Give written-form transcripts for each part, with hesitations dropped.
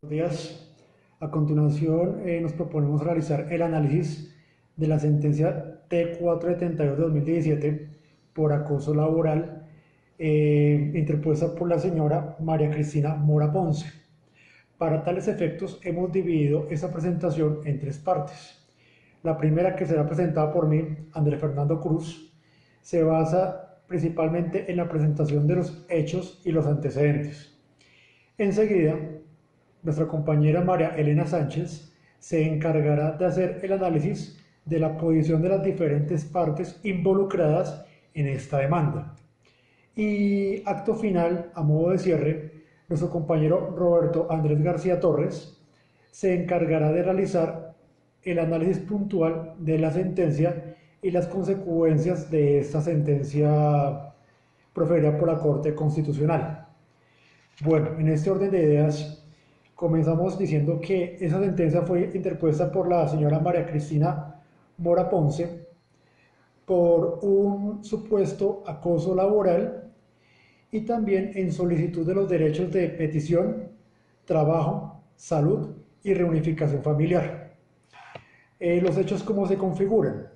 Días. A continuación, nos proponemos realizar el análisis de la sentencia T472 de 2017 por acoso laboral interpuesta por la señora María Cristina Mora Ponce. Para tales efectos, hemos dividido esta presentación en tres partes. La primera, que será presentada por mí, Andrés Fernando Cruz, se basa principalmente en la presentación de los hechos y los antecedentes. Enseguida, nuestra compañera María Elena Sánchez se encargará de hacer el análisis de la posición de las diferentes partes involucradas en esta demanda. Y acto final, a modo de cierre, nuestro compañero Roberto Andrés García Torres se encargará de realizar el análisis puntual de la sentencia y las consecuencias de esta sentencia proferida por la Corte Constitucional. Bueno, en este orden de ideas, comenzamos diciendo que esa sentencia fue interpuesta por la señora María Cristina Mora Ponce por un supuesto acoso laboral y también en solicitud de los derechos de petición, trabajo, salud y reunificación familiar. Los hechos, ¿cómo se configuran?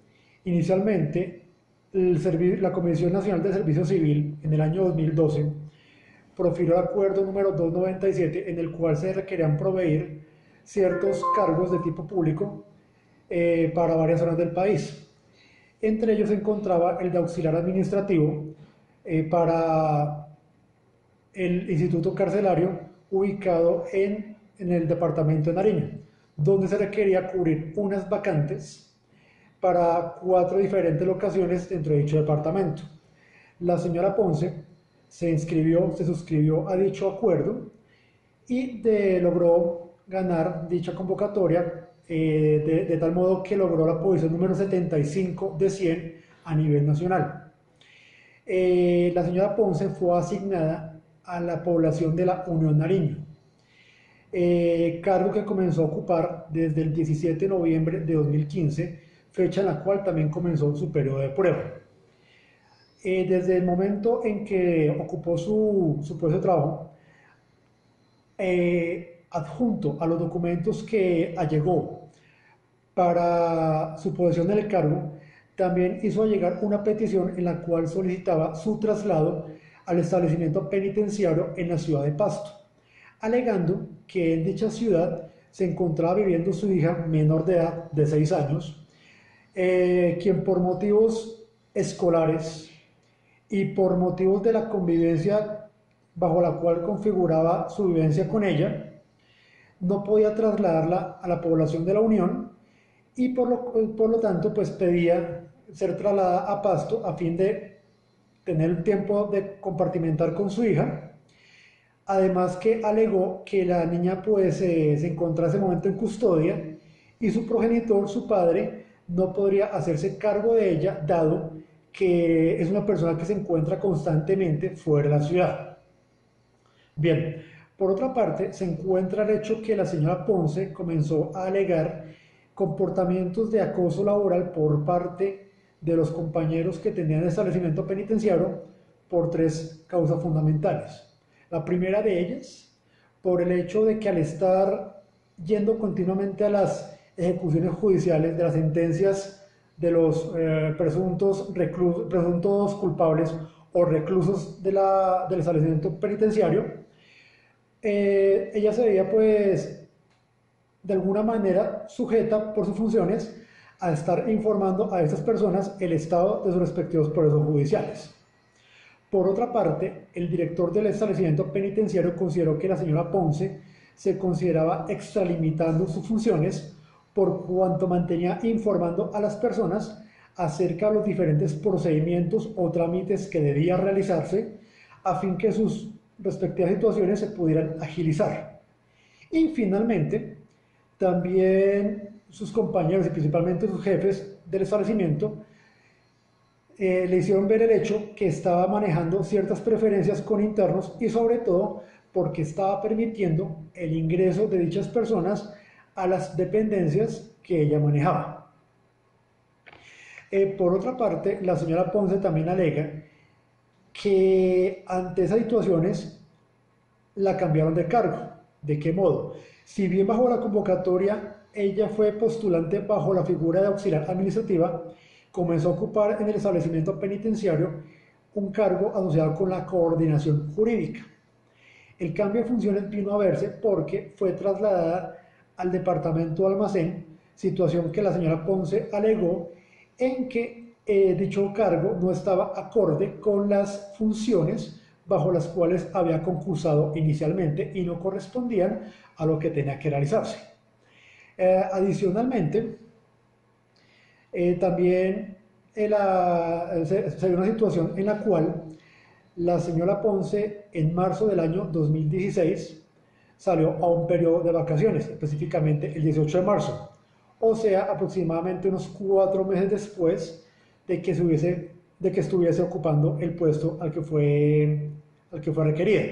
Inicialmente, la Comisión Nacional de Servicio Civil en el año 2012 profirió el acuerdo número 297 en el cual se requerían proveer ciertos cargos de tipo público para varias zonas del país. Entre ellos se encontraba el de auxiliar administrativo para el Instituto Carcelario ubicado en el departamento de Nariño, donde se requería cubrir unas vacantes para 4 diferentes locaciones dentro de dicho departamento. La señora Ponce se suscribió a dicho acuerdo y logró ganar dicha convocatoria de tal modo que logró la posición número 75 de 100 a nivel nacional. La señora Ponce fue asignada a la población de la Unión Nariño, cargo que comenzó a ocupar desde el 17 de noviembre de 2015, fecha en la cual también comenzó su periodo de prueba. Desde el momento en que ocupó su puesto de trabajo, adjunto a los documentos que allegó para su posesión del cargo, también hizo llegar una petición en la cual solicitaba su traslado al establecimiento penitenciario en la ciudad de Pasto, alegando que en dicha ciudad se encontraba viviendo su hija menor de edad de 6 años, quien por motivos escolares y por motivos de la convivencia bajo la cual configuraba su vivencia con ella, no podía trasladarla a la población de la Unión y por lo tanto pues pedía ser trasladada a Pasto a fin de tener el tiempo de compartimentar con su hija. Además que alegó que la niña pues se encontraba en ese momento en custodia y su progenitor, su padre, no podría hacerse cargo de ella dado que es una persona que se encuentra constantemente fuera de la ciudad. Bien, por otra parte, se encuentra el hecho que la señora Ponce comenzó a alegar comportamientos de acoso laboral por parte de los compañeros que tenían el establecimiento penitenciario por 3 causas fundamentales. La primera de ellas, por el hecho de que al estar yendo continuamente a las ejecuciones judiciales de las sentencias de los presuntos culpables o reclusos del establecimiento penitenciario, ella se veía pues de alguna manera sujeta por sus funciones a estar informando a estas personas el estado de sus respectivos procesos judiciales. Por otra parte, el director del establecimiento penitenciario consideró que la señora Ponce se consideraba extralimitando sus funciones por cuanto mantenía informando a las personas acerca de los diferentes procedimientos o trámites que debían realizarse a fin que sus respectivas situaciones se pudieran agilizar. Y finalmente, también sus compañeros y principalmente sus jefes del establecimiento le hicieron ver el hecho que estaba manejando ciertas preferencias con internos y sobre todo porque estaba permitiendo el ingreso de dichas personas a las dependencias que ella manejaba. Por otra parte, la señora Ponce también alega que ante esas situaciones la cambiaron de cargo. ¿De qué modo? Si bien bajo la convocatoria ella fue postulante bajo la figura de auxiliar administrativa, comenzó a ocupar en el establecimiento penitenciario un cargo asociado con la coordinación jurídica. El cambio de funciones vino a verse porque fue trasladada al departamento de almacén, situación que la señora Ponce alegó en que dicho cargo no estaba acorde con las funciones bajo las cuales había concursado inicialmente y no correspondían a lo que tenía que realizarse. Adicionalmente, también se dio una situación en la cual la señora Ponce en marzo del año 2016 salió a un periodo de vacaciones, específicamente el 18 de marzo, o sea, aproximadamente unos 4 meses después de que estuviese ocupando el puesto al que fue requerida.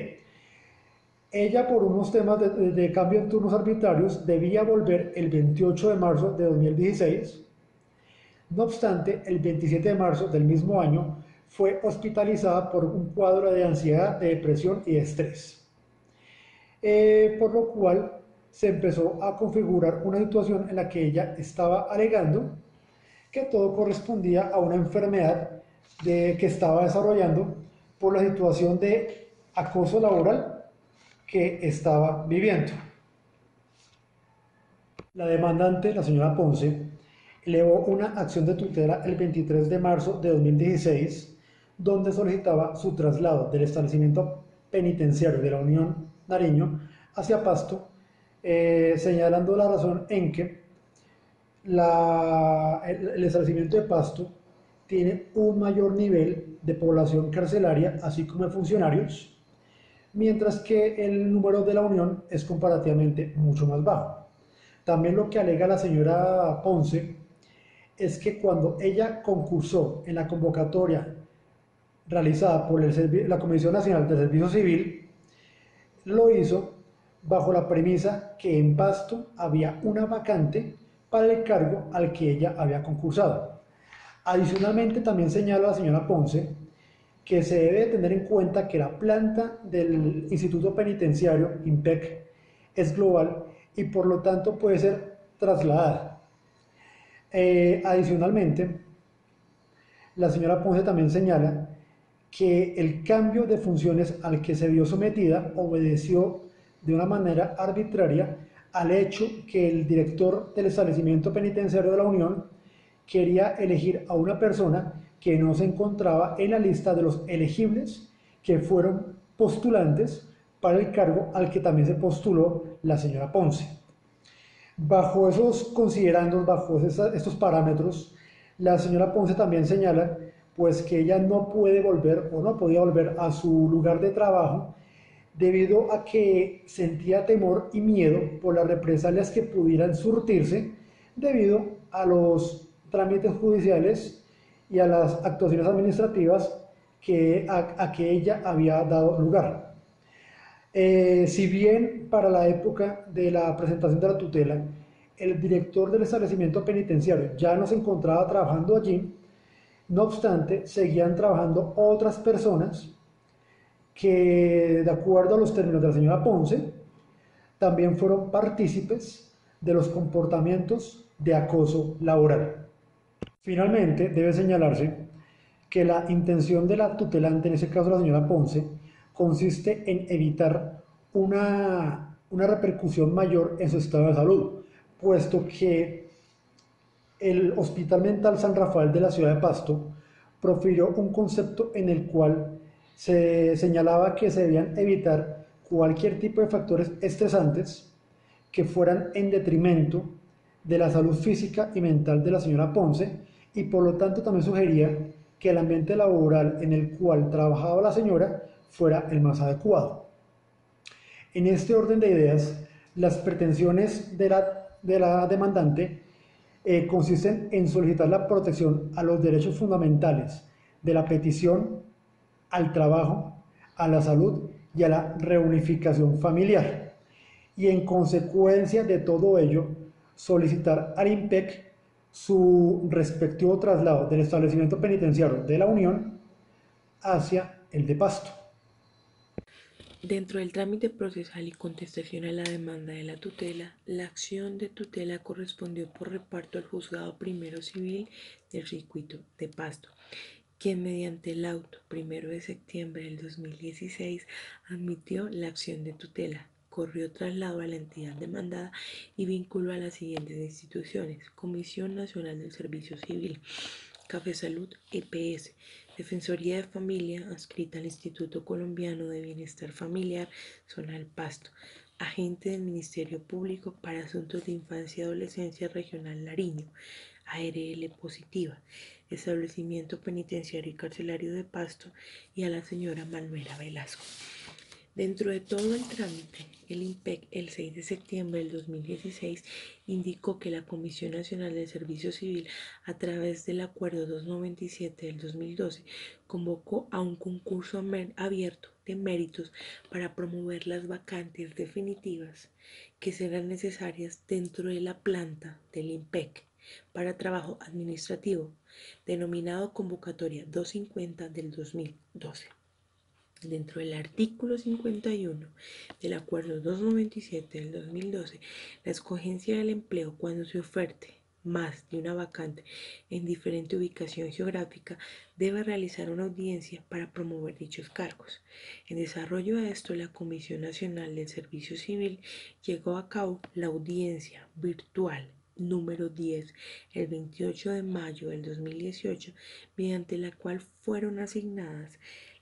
Ella, por unos temas de cambio en turnos arbitrarios, debía volver el 28 de marzo de 2016. No obstante, el 27 de marzo del mismo año fue hospitalizada por un cuadro de ansiedad, de depresión y de estrés. Por lo cual se empezó a configurar una situación en la que ella estaba alegando que todo correspondía a una enfermedad que estaba desarrollando por la situación de acoso laboral que estaba viviendo. La demandante, la señora Ponce, elevó una acción de tutela el 23 de marzo de 2016, donde solicitaba su traslado del establecimiento penitenciario de la Unión Nariño hacia Pasto, señalando la razón en que el establecimiento de Pasto tiene un mayor nivel de población carcelaria, así como de funcionarios, mientras que el número de la Unión es comparativamente mucho más bajo. También lo que alega la señora Ponce es que cuando ella concursó en la convocatoria realizada por la Comisión Nacional de Servicio Civil, lo hizo bajo la premisa que en Pasto había una vacante para el cargo al que ella había concursado. Adicionalmente, también señala la señora Ponce que se debe tener en cuenta que la planta del Instituto Penitenciario, IMPEC, es global y por lo tanto puede ser trasladada. Adicionalmente, la señora Ponce también señala que el cambio de funciones al que se vio sometida obedeció de una manera arbitraria al hecho que el director del establecimiento penitenciario de la Unión quería elegir a una persona que no se encontraba en la lista de los elegibles que fueron postulantes para el cargo al que también se postuló la señora Ponce. Bajo esos considerandos, bajo estos parámetros, la señora Ponce también señala pues que ella no puede volver o no podía volver a su lugar de trabajo debido a que sentía temor y miedo por las represalias que pudieran surtirse debido a los trámites judiciales y a las actuaciones administrativas a que ella había dado lugar. Si bien para la época de la presentación de la tutela, el director del establecimiento penitenciario ya no se encontraba trabajando allí, no obstante, seguían trabajando otras personas que, de acuerdo a los términos de la señora Ponce, también fueron partícipes de los comportamientos de acoso laboral. Finalmente, debe señalarse que la intención de la tutelante, en ese caso la señora Ponce, consiste en evitar una repercusión mayor en su estado de salud, puesto que el Hospital Mental San Rafael de la ciudad de Pasto profirió un concepto en el cual se señalaba que se debían evitar cualquier tipo de factores estresantes que fueran en detrimento de la salud física y mental de la señora Ponce, y por lo tanto también sugería que el ambiente laboral en el cual trabajaba la señora fuera el más adecuado. En este orden de ideas, las pretensiones de la demandante consisten en solicitar la protección a los derechos fundamentales de la petición al trabajo, a la salud y a la reunificación familiar. Y en consecuencia de todo ello, solicitar al IMPEC su respectivo traslado del establecimiento penitenciario de la Unión hacia el de Pasto. Dentro del trámite procesal y contestación a la demanda de la tutela, la acción de tutela correspondió por reparto al Juzgado Primero Civil del Circuito de Pasto, quien mediante el auto 1 de septiembre del 2016 admitió la acción de tutela, corrió traslado a la entidad demandada y vinculó a las siguientes instituciones: Comisión Nacional del Servicio Civil, Café Salud EPS, Defensoría de Familia adscrita al Instituto Colombiano de Bienestar Familiar, Zonal Pasto, agente del Ministerio Público para Asuntos de Infancia y Adolescencia Regional Nariño, ARL Positiva, Establecimiento Penitenciario y Carcelario de Pasto, y a la señora Manuela Velasco. Dentro de todo el trámite, el IMPEC el 6 de septiembre del 2016 indicó que la Comisión Nacional del Servicio Civil, a través del Acuerdo 297 del 2012, convocó a un concurso abierto de méritos para promover las vacantes definitivas que serán necesarias dentro de la planta del IMPEC para trabajo administrativo, denominado Convocatoria 250 del 2012. Dentro del artículo 51 del Acuerdo 297 del 2012, la escogencia del empleo cuando se oferte más de una vacante en diferente ubicación geográfica debe realizar una audiencia para promover dichos cargos. En desarrollo a esto, la Comisión Nacional del Servicio Civil llevó a cabo la audiencia virtual número 10 el 28 de mayo del 2018, mediante la cual fueron asignadas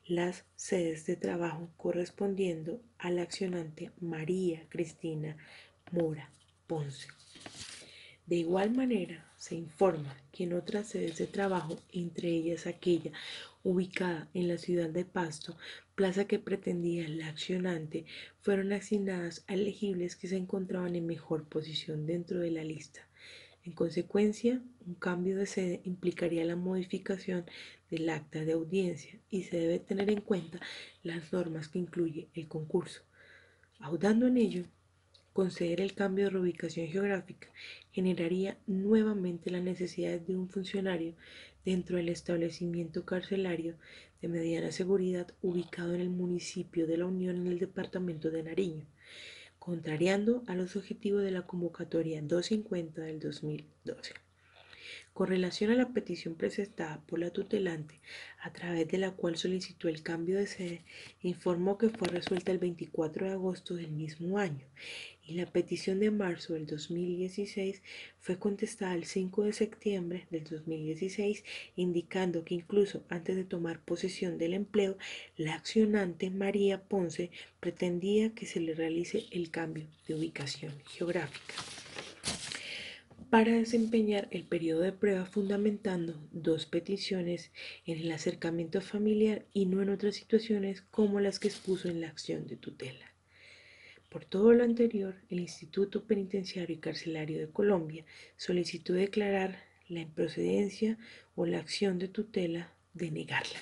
las sedes de trabajo correspondiendo a la accionante María Cristina Mora Ponce. De igual manera, se informa que en otras sedes de trabajo, entre ellas aquella ubicada en la ciudad de Pasto, plaza que pretendía la accionante, fueron asignadas a elegibles que se encontraban en mejor posición dentro de la lista. En consecuencia, un cambio de sede implicaría la modificación del acta de audiencia y se debe tener en cuenta las normas que incluye el concurso. Audando en ello, conceder el cambio de reubicación geográfica generaría nuevamente la necesidad de un funcionario dentro del establecimiento carcelario de mediana seguridad ubicado en el municipio de La Unión en el departamento de Nariño, contrariando a los objetivos de la convocatoria 250 del 2012. Con relación a la petición presentada por la tutelante, a través de la cual solicitó el cambio de sede, informó que fue resuelta el 24 de agosto del mismo año y la petición de marzo del 2016 fue contestada el 5 de septiembre del 2016, indicando que incluso antes de tomar posesión del empleo, la accionante María Ponce pretendía que se le realice el cambio de ubicación geográfica para desempeñar el periodo de prueba, fundamentando dos peticiones en el acercamiento familiar y no en otras situaciones como las que expuso en la acción de tutela. Por todo lo anterior, el Instituto Penitenciario y Carcelario de Colombia solicitó declarar la improcedencia o la acción de tutela, denegarla.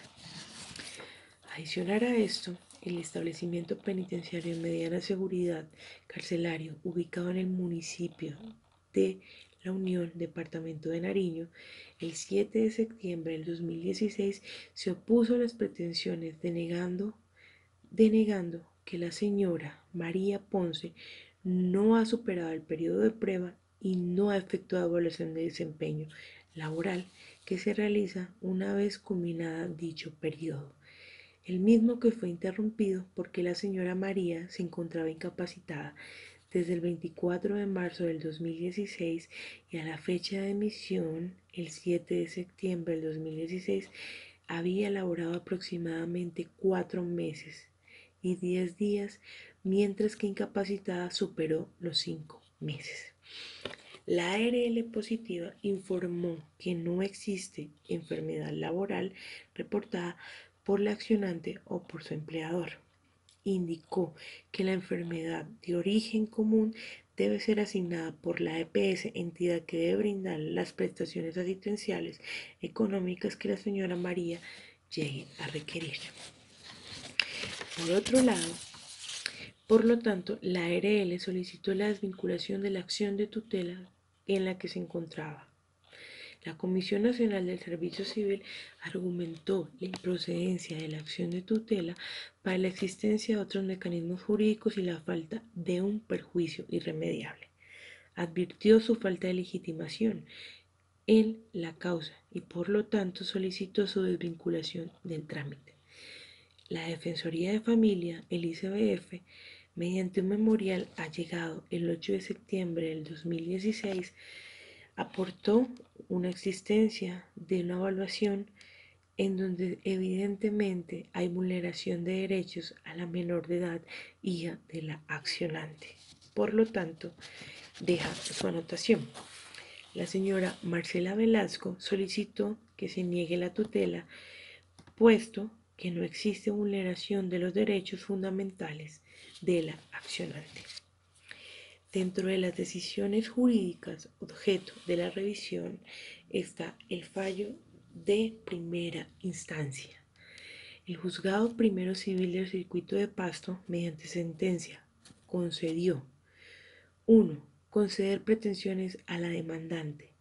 Adicional a esto, el establecimiento penitenciario de mediana seguridad carcelario ubicado en el municipio de La Unión, departamento de Nariño, el 7 de septiembre del 2016 se opuso a las pretensiones denegando que la señora María Ponce no ha superado el periodo de prueba y no ha efectuado evaluación de desempeño laboral que se realiza una vez culminada dicho periodo, el mismo que fue interrumpido porque la señora María se encontraba incapacitada desde el 24 de marzo del 2016 y a la fecha de emisión, el 7 de septiembre del 2016, había laborado aproximadamente 4 meses y 10 días, mientras que incapacitada superó los 5 meses. La ARL positiva informó que no existe enfermedad laboral reportada por la accionante o por su empleador. Indicó que la enfermedad de origen común debe ser asignada por la EPS, entidad que debe brindar las prestaciones asistenciales económicas que la señora María llegue a requerir. Por otro lado, por lo tanto, la ARL solicitó la desvinculación de la acción de tutela en la que se encontraba. La Comisión Nacional del Servicio Civil argumentó la improcedencia de la acción de tutela para la existencia de otros mecanismos jurídicos y la falta de un perjuicio irremediable. Advirtió su falta de legitimación en la causa y por lo tanto solicitó su desvinculación del trámite. La Defensoría de Familia, el ICBF, mediante un memorial allegado el 8 de septiembre del 2016, aportó una existencia de una evaluación en donde evidentemente hay vulneración de derechos a la menor de edad, hija de la accionante. Por lo tanto, deja su anotación. La señora Marcela Velasco solicitó que se niegue la tutela, puesto que no existe vulneración de los derechos fundamentales de la accionante. Dentro de las decisiones jurídicas objeto de la revisión está el fallo de primera instancia. El Juzgado Primero Civil del Circuito de Pasto, mediante sentencia, concedió 1. Conceder pretensiones a la demandante.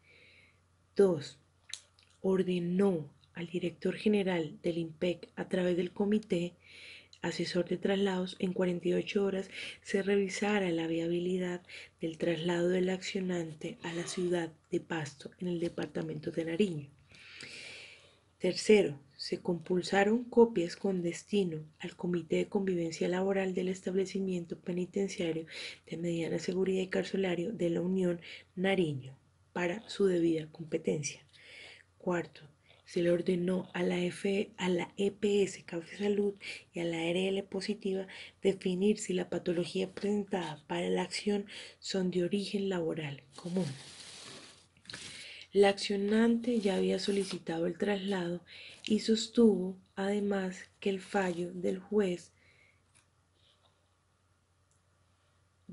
2. Ordenó al director general del IMPEC a través del Comité Asesor de Traslados en 48 horas se revisara la viabilidad del traslado del accionante a la ciudad de Pasto en el departamento de Nariño. Tercero, se compulsaron copias con destino al Comité de Convivencia Laboral del establecimiento penitenciario de mediana seguridad y carcelario de la Unión Nariño para su debida competencia. Cuarto, se le ordenó a la EPS Café Salud y a la ARL Positiva definir si la patología presentada para la acción son de origen laboral común. La accionante ya había solicitado el traslado y sostuvo además que el fallo del juez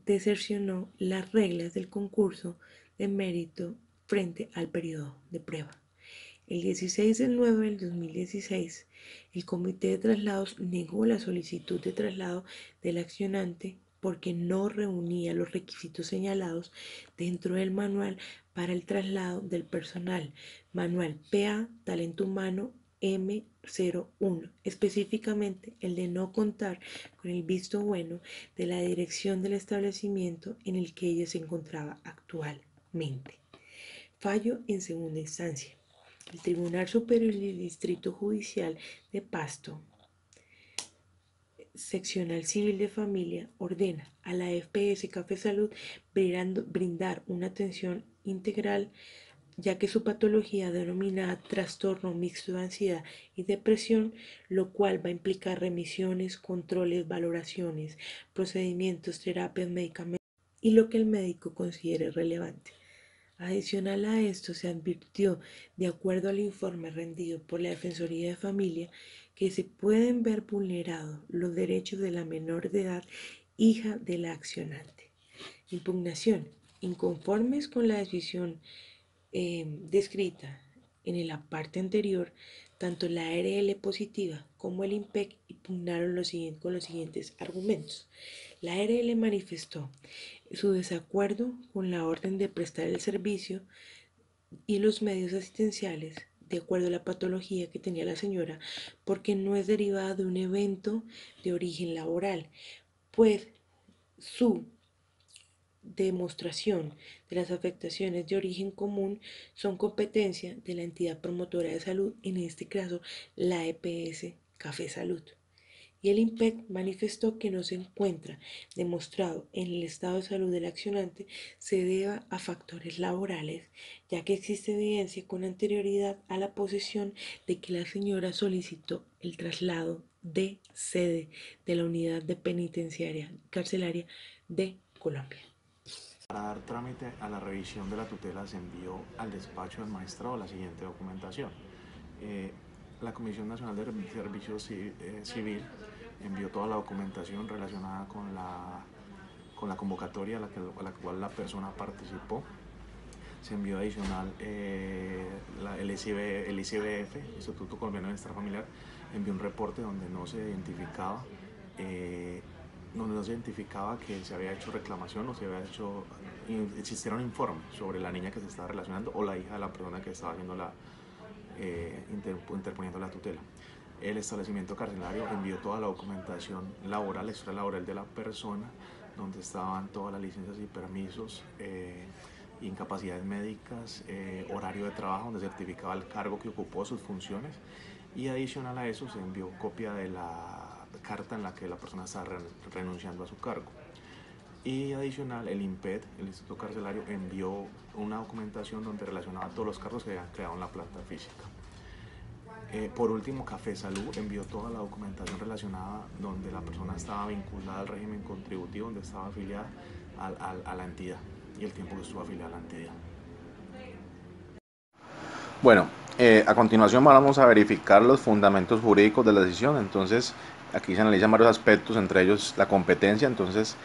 desercionó las reglas del concurso de mérito frente al periodo de prueba. El 16 del 9 del 2016, el Comité de Traslados negó la solicitud de traslado del accionante porque no reunía los requisitos señalados dentro del manual para el traslado del personal, manual PA Talento Humano M01, específicamente el de no contar con el visto bueno de la dirección del establecimiento en el que ella se encontraba actualmente. Fallo en segunda instancia. El Tribunal Superior del Distrito Judicial de Pasto, Seccional Civil de Familia, ordena a la EPS Café Salud brindar una atención integral, ya que su patología denominada trastorno mixto de ansiedad y depresión, lo cual va a implicar remisiones, controles, valoraciones, procedimientos, terapias, medicamentos y lo que el médico considere relevante. Adicional a esto, se advirtió, de acuerdo al informe rendido por la Defensoría de Familia, que se pueden ver vulnerados los derechos de la menor de edad, hija de la accionante. Impugnación. Inconformes con la decisión descrita en la parte anterior, tanto la ARL Positiva como el IMPEC impugnaron con los siguientes argumentos. La ARL manifestó su desacuerdo con la orden de prestar el servicio y los medios asistenciales de acuerdo a la patología que tenía la señora, porque no es derivada de un evento de origen laboral, pues su demostración de las afectaciones de origen común son competencia de la entidad promotora de salud, en este caso la EPS Café Salud. Y el IMPEC manifestó que no se encuentra demostrado en el estado de salud del accionante se deba a factores laborales, ya que existe evidencia con anterioridad a la posesión de que la señora solicitó el traslado de sede de la unidad de penitenciaria carcelaria de Colombia. Para dar trámite a la revisión de la tutela se envió al despacho del magistrado la siguiente documentación. La Comisión Nacional de Servicio Civil envió toda la documentación relacionada con la convocatoria a la cual la persona participó. Se envió adicional el ICBF, Instituto Colombiano de Bienestar Familiar, envió un reporte donde no se identificaba donde no se identificaba que se había hecho reclamación o se había hecho, existiera un informe sobre la niña que se estaba relacionando o la hija de la persona que estaba haciendo interponiendo la tutela. El establecimiento carcelario envió toda la documentación laboral, la historia laboral de la persona, donde estaban todas las licencias y permisos, incapacidades médicas, horario de trabajo, donde certificaba el cargo que ocupó, sus funciones, y adicional a eso se envió copia de la carta en la que la persona estaba renunciando a su cargo. Y adicional, el INPED, el Instituto Carcelario, envió una documentación donde relacionaba todos los cargos que habían creado en la planta física. Por último, Café Salud envió toda la documentación relacionada donde la persona estaba vinculada al régimen contributivo, donde estaba afiliada a la entidad y el tiempo que estuvo afiliada a la entidad. Bueno, a continuación vamos a verificar los fundamentos jurídicos de la decisión. Entonces, aquí se analizan varios aspectos, entre ellos la competencia. Entonces,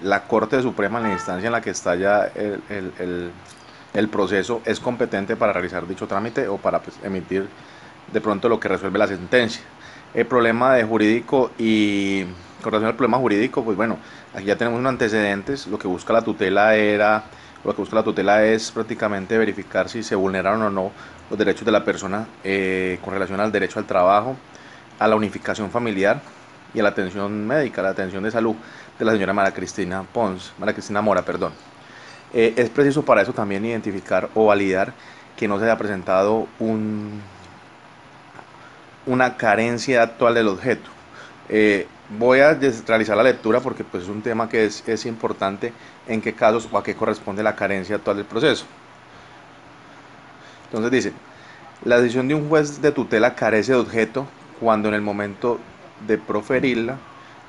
la Corte Suprema, en la instancia en la que está ya el proceso, es competente para realizar dicho trámite o para emitir de pronto lo que resuelve la sentencia. El problema de jurídico y con relación al problema jurídico, pues bueno, aquí ya tenemos unos antecedentes. Lo que busca la tutela es prácticamente verificar si se vulneraron o no los derechos de la persona con relación al derecho al trabajo, a la unificación familiar y a la atención médica, la atención de salud de la señora María Cristina Mora. Es preciso para eso también identificar o validar que no se haya presentado una carencia actual del objeto. Voy a realizar la lectura porque pues, es un tema que es importante en qué casos o a qué corresponde la carencia actual del proceso. Entonces dice, la decisión de un juez de tutela carece de objeto cuando en el momento de proferirla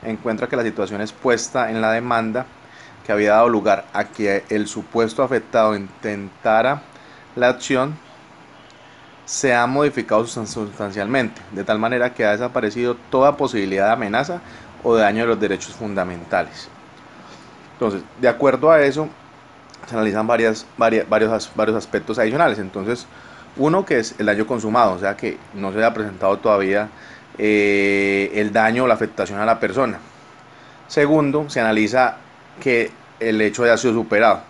encuentra que la situación expuesta en la demanda que había dado lugar a que el supuesto afectado intentara la acción se ha modificado sustancialmente, de tal manera que ha desaparecido toda posibilidad de amenaza o de daño de los derechos fundamentales. Entonces, de acuerdo a eso, se analizan varios aspectos adicionales. Entonces, uno que es el daño consumado, o sea que no se haya presentado todavía el daño o la afectación a la persona. Segundo, se analiza que el hecho haya sido superado,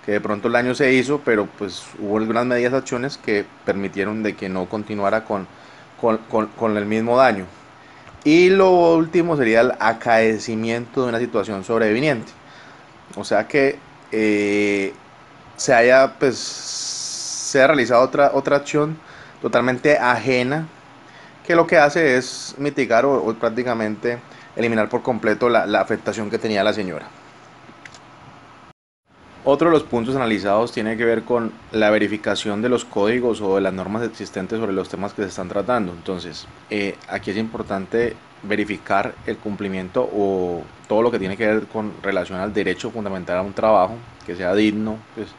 que de pronto el daño se hizo, pero pues hubo algunas medidas, acciones que permitieron de que no continuara con el mismo daño. Y lo último sería el acaecimiento de una situación sobreviniente, o sea que se haya realizado otra acción totalmente ajena, que lo que hace es mitigar o prácticamente eliminar por completo la afectación que tenía la señora. Otro de los puntos analizados tiene que ver con la verificación de los códigos o de las normas existentes sobre los temas que se están tratando. Entonces, aquí es importante verificar el cumplimiento o todo lo que tiene que ver con relación al derecho fundamental a un trabajo que sea digno. Pues,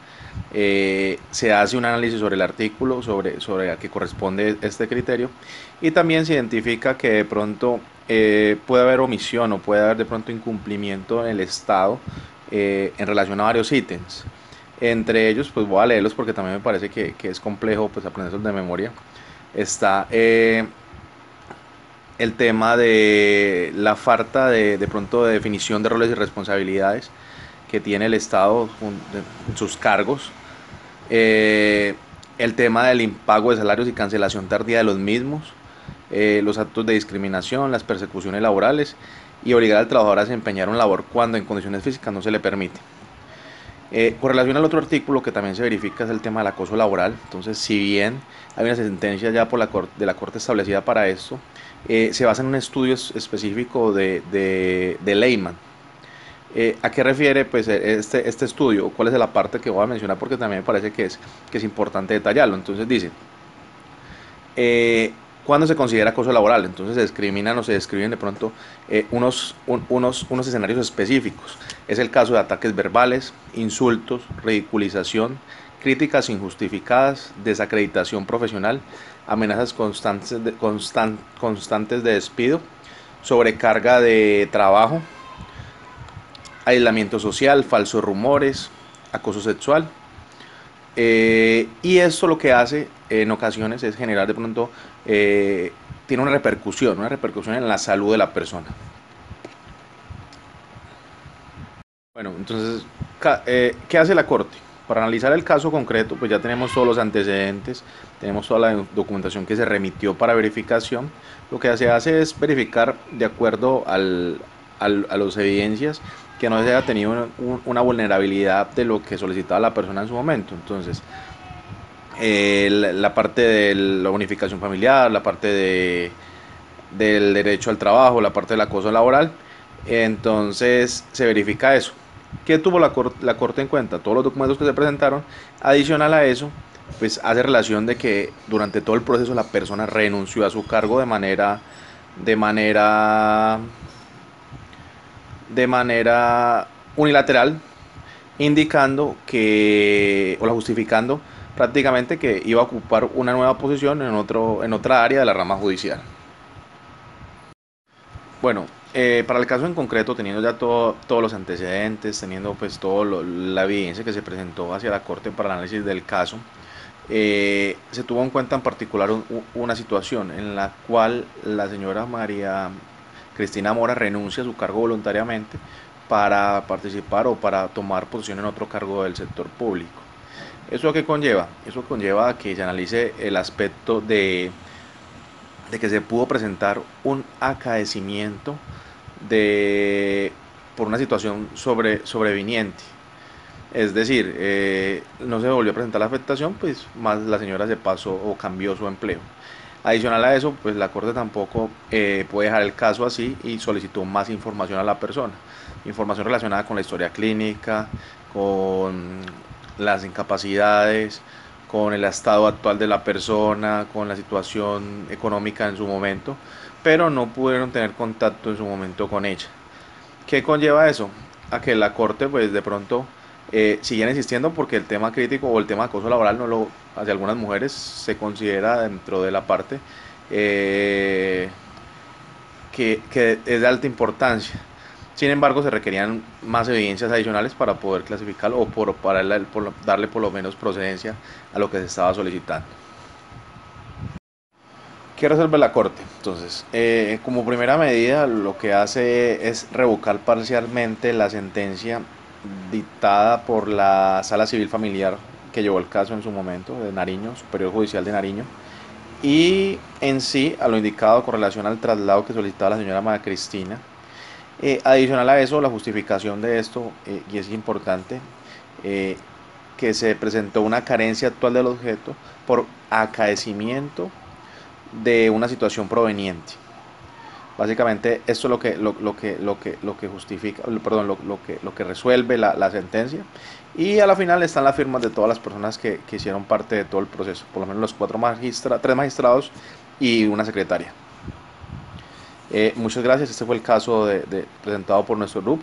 se hace un análisis sobre el artículo, sobre a qué corresponde este criterio, y también se identifica que de pronto puede haber omisión o puede haber de pronto incumplimiento en el Estado en relación a varios ítems. Entre ellos, pues voy a leerlos porque también me parece que es complejo pues aprenderlos de memoria. Está el tema de la falta de pronto de definición de roles y responsabilidades que tiene el Estado en sus cargos, el tema del impago de salarios y cancelación tardía de los mismos, los actos de discriminación, las persecuciones laborales y obligar al trabajador a desempeñar una labor cuando en condiciones físicas no se le permite. Con relación al otro artículo que también se verifica es el tema del acoso laboral. Entonces, si bien hay una sentencia ya de la Corte establecida para esto, se basa en un estudio específico de Leyman. ¿A qué refiere pues, este estudio? ¿Cuál es la parte que voy a mencionar? Porque también me parece que es importante detallarlo. Entonces dice, ¿cuándo se considera acoso laboral? Entonces se discriminan o se describen de pronto unos escenarios específicos. Es el caso de ataques verbales, insultos, ridiculización, críticas injustificadas, desacreditación profesional, amenazas constantes de despido, sobrecarga de trabajo, aislamiento social, falsos rumores, acoso sexual. Y esto lo que hace en ocasiones es generar de pronto, tiene una repercusión en la salud de la persona. Bueno, entonces, ¿qué hace la Corte? Para analizar el caso concreto, pues ya tenemos todos los antecedentes, tenemos toda la documentación que se remitió para verificación. Lo que se hace es verificar de acuerdo a las evidencias que no se haya tenido una vulnerabilidad de lo que solicitaba la persona en su momento. Entonces, la parte de la unificación familiar, la parte del derecho al trabajo, la parte del acoso laboral. Entonces se verifica eso. ¿Qué tuvo la Corte en cuenta? Todos los documentos que se presentaron. Adicional a eso, pues hace relación de que durante todo el proceso la persona renunció a su cargo de manera, de manera unilateral, indicando que, o la justificando prácticamente que iba a ocupar una nueva posición en otra área de la rama judicial. Bueno, para el caso en concreto, teniendo ya todos los antecedentes, teniendo pues toda la evidencia que se presentó hacia la Corte para el análisis del caso, se tuvo en cuenta en particular una situación en la cual la señora María Cristina Mora renuncia a su cargo voluntariamente para participar o para tomar posición en otro cargo del sector público. ¿Eso qué conlleva? Eso conlleva a que se analice el aspecto de que se pudo presentar un acaecimiento por una situación sobreviniente. Es decir, no se volvió a presentar la afectación, pues más la señora se pasó o cambió su empleo. Adicional a eso, pues la Corte tampoco puede dejar el caso así y solicitó más información a la persona. Información relacionada con la historia clínica, con las incapacidades, con el estado actual de la persona, con la situación económica en su momento, pero no pudieron tener contacto en su momento con ella. ¿Qué conlleva eso? A que la Corte pues de pronto siguen insistiendo porque el tema crítico o el tema de acoso laboral hacia algunas mujeres se considera dentro de la parte eh, que es de alta importancia. Sin embargo, se requerían más evidencias adicionales para poder clasificarlo o para darle por lo menos procedencia a lo que se estaba solicitando. ¿Qué resuelve la Corte? Entonces, como primera medida, lo que hace es revocar parcialmente la sentencia dictada por la Sala Civil Familiar que llevó el caso en su momento de Nariño, Superior Judicial de Nariño, y en sí a lo indicado con relación al traslado que solicitaba la señora María Cristina. Adicional a eso, la justificación de esto, y es importante, que se presentó una carencia actual del objeto por acaecimiento de una situación proveniente. Básicamente esto es lo que justifica, perdón, lo que resuelve la sentencia, y a la final están las firmas de todas las personas que hicieron parte de todo el proceso, por lo menos los tres magistrados y una secretaria. Muchas gracias, este fue el caso presentado por nuestro grupo.